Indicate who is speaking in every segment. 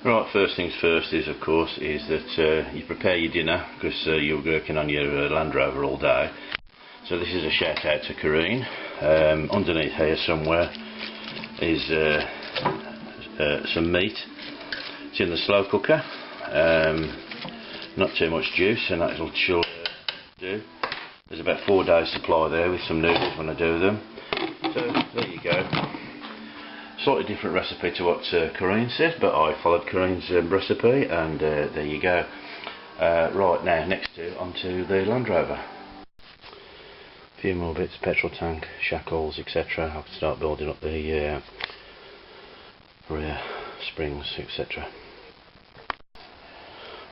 Speaker 1: Right, first things first is, of course, is that you prepare your dinner, because you're working on your Land Rover all day. So this is a shout out to Corrine. Underneath here somewhere is some meat. It's in the slow cooker. Not too much juice, and that'll sure do. There's about 4 days supply there with some noodles when I do them. So there you go. Slightly different recipe to what Corrine said, but I followed Corrine's recipe, and there you go. Right, now next onto the Land Rover. A few more bits: petrol tank, shackles, etc. I can start building up the rear springs, etc.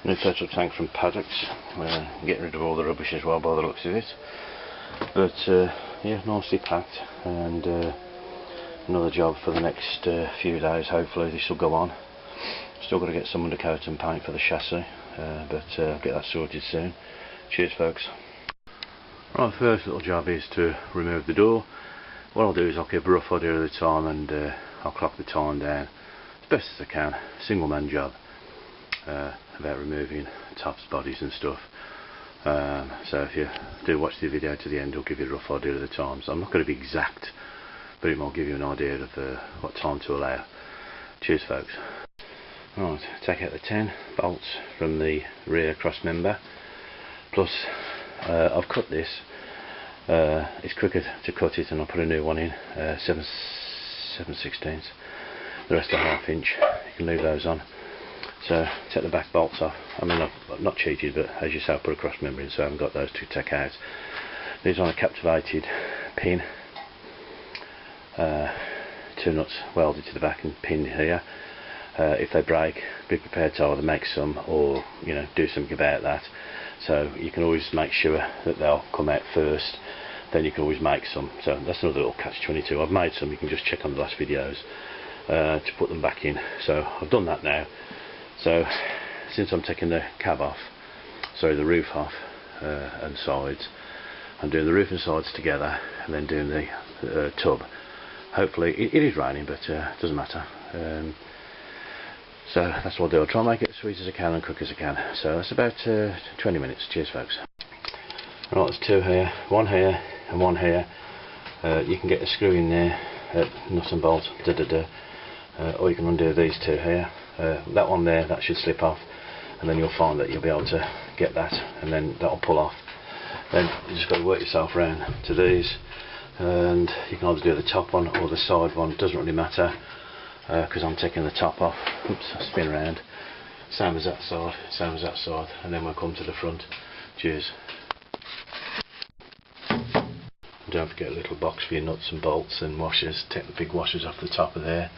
Speaker 1: New petrol tank from Paddocks. Getting rid of all the rubbish as well by the looks of it. But yeah, nicely packed, and another job for the next few days. Hopefully this will go on. Still got to get some undercoat and paint for the chassis, but I'll get that sorted soon. Cheers folks. Right, the first little job is to remove the door. What I'll do is I'll keep a rough idea of the time, and I'll clock the time down as best as I can. Single man job, about removing tops, bodies and stuff. So if you do watch the video to the end, it'll give you a rough idea of the times. I'm not going to be exact, but it might give you an idea of what time to allow. Cheers folks. Right, take out the 10 bolts from the rear cross member. Plus I've cut this. It's quicker to cut it, and I'll put a new one in, 7/16. The rest are 1/2 inch. You can leave those on. So take the back bolts off. I mean, I've not cheated, but as you say, I put a cross member in, so I haven't got those to take out. These are on a captivated pin. 2 nuts welded to the back and pinned here. If they break, be prepared to either make some or do something about that. So you can always make sure that they'll come out first, then you can always make some. So that's another little catch-22. I've made some. You can just check on the last videos to put them back in. So I've done that now. So since I'm taking the cab off, sorry, the roof off and sides, I'm doing the roof and sides together, and then doing the tub. Hopefully it is raining, but it doesn't matter. So that's what I'll do. I'll try and make it as sweet as I can and quick as I can. So that's about 20 minutes. Cheers folks. Right, there's 2 here, 1 here and 1 here. You can get a screw in there, nut and bolt, or you can undo these 2 here. That one there, that should slip off, and then you'll find that you'll be able to get that, and then that'll pull off. Then you just got to work yourself around to these, and you can either do the top one or the side one. It doesn't really matter, because I'm taking the top off. Oops, I spin around. Same as that side, same as that side, and then we'll come to the front. Cheers. Don't forget a little box for your nuts and bolts and washers. Take the big washers off the top of there,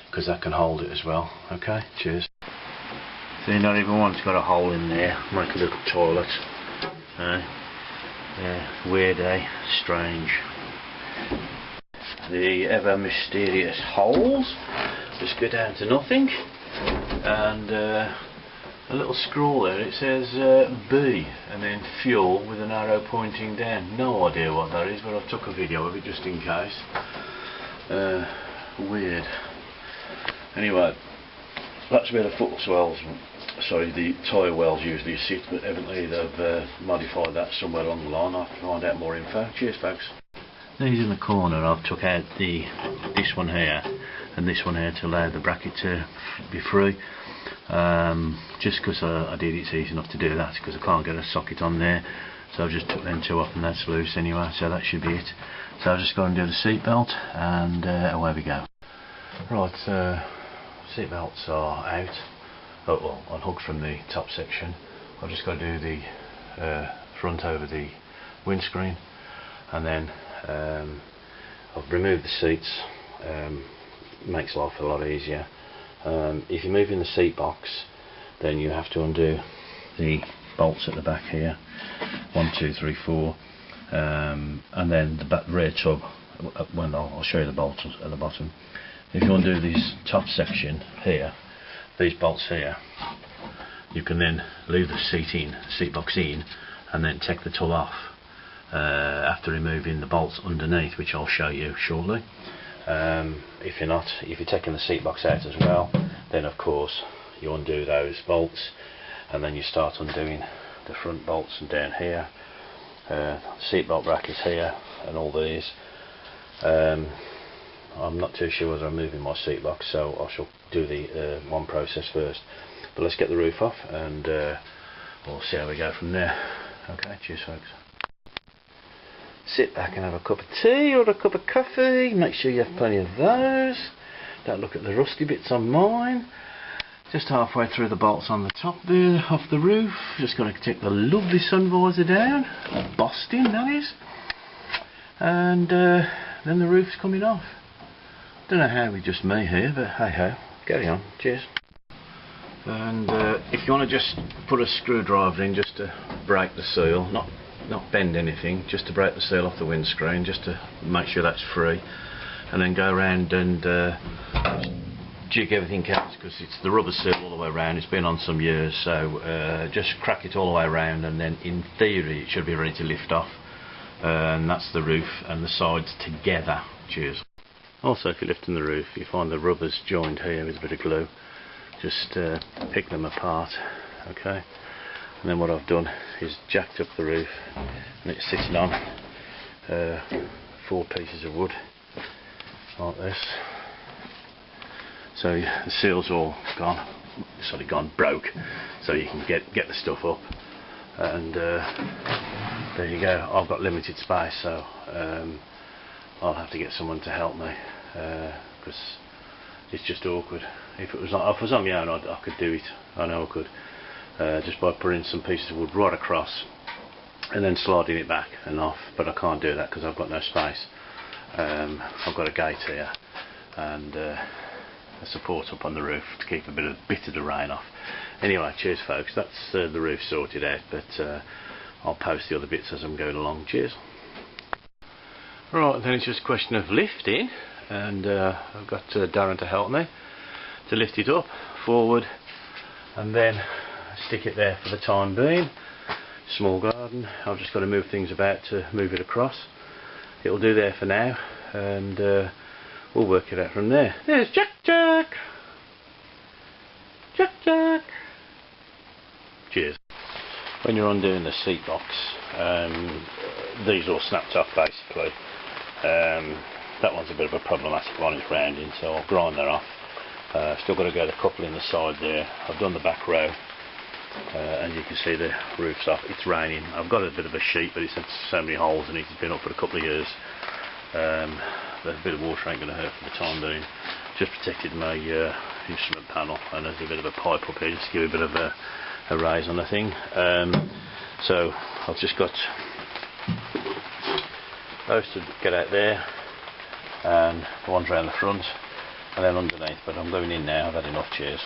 Speaker 1: because that can hold it as well. Okay, cheers. See, not even one's got a hole in there. Make a little toilet. Yeah, weird, eh? Strange. The ever mysterious holes just go down to nothing, and a little scroll there. It says B and then fuel with an arrow pointing down. No idea what that is, but I took a video of it just in case. Weird. Anyway, that's where the foot swells, sorry, the tyre wells usually sit, but evidently they've modified that somewhere along the line. I'll have to find out more info. Cheers folks. These in the corner, I've took out this one here and this one here to allow the bracket to be free. Just because I did, it's easy enough to do that because I can't get a socket on there. So I've just took them 2 off, and that's loose anyway, so that should be it. So I've just got to do the seat belt, and away we go. Right, seat belts are out. Oh, well, unhooked from the top section. I've just got to do the front over the windscreen, and then I've removed the seats. Makes life a lot easier. If you're moving the seat box, then you have to undo the bolts at the back here, 1, 2, 3, 4, and then the rear tub. Well, I'll show you the bolts at the bottom. If you undo this top section here, these bolts here, you can then leave the seat box in, and then take the tub off after removing the bolts underneath, which I'll show you shortly. If you're taking the seat box out as well, then of course you undo those bolts, and then you start undoing the front bolts and down here, seat belt brackets here, and all these. I'm not too sure whether I'm moving my seat box, so I shall do the one process first. But let's get the roof off, and we'll see how we go from there. Okay, cheers folks. Sit back and have a cup of tea or a cup of coffee. Make sure you have plenty of those. Don't look at the rusty bits on mine. Just halfway through the bolts on the top there, off the roof. Just got to take the lovely sun visor down, Boston that is, and then the roof's coming off. Don't know how, just me here, but hey ho, carry on. Cheers. And if you want to just put a screwdriver in just to break the seal, not bend anything, just to break the seal off the windscreen, just to make sure that's free, and then go around and jig everything out, because it's the rubber seal all the way around. It's been on some years, so just crack it all the way around, and then in theory it should be ready to lift off. And that's the roof and the sides together. Cheers. Also, if you're lifting the roof, you find the rubbers joined here with a bit of glue. Just pick them apart, okay? And then what I've done is jacked up the roof, and it's sitting on 4 pieces of wood like this. So the seal's all gone, broke, so you can get the stuff up. And there you go. I've got limited space, so I'll have to get someone to help me, because it's just awkward. If I was on my own, I could do it. I know I could, just by putting some pieces of wood right across and then sliding it back and off. But I can't do that because I've got no space. I've got a gate here and a support up on the roof to keep a bit of the rain off. Anyway, cheers folks. That's the roof sorted out, but I'll post the other bits as I'm going along. Cheers. Right, then it's just a question of lifting, and I've got Darren to help me to lift it up, forward, and then stick it there for the time being. Small garden, I've just got to move things about to move it across. It'll do there for now, and we'll work it out from there. There's Jack! Cheers. When you're undoing the seat box, these all snapped off basically. That one's a bit of a problematic one, it's rounding, so I'll grind that off. Still got to go the couple in the side there. I've done the back row, and you can see the roof's off. It's raining. I've got a bit of a sheet, but it's had so many holes in it. It's been up for a couple of years. But a bit of water ain't going to hurt for the time being. Just protected my instrument panel, and there's a bit of a pipe up here just to give a bit of a raise on the thing. So I've just got those to get out there, and the ones around the front, and then underneath. But I'm going in now. I've had enough. Cheers.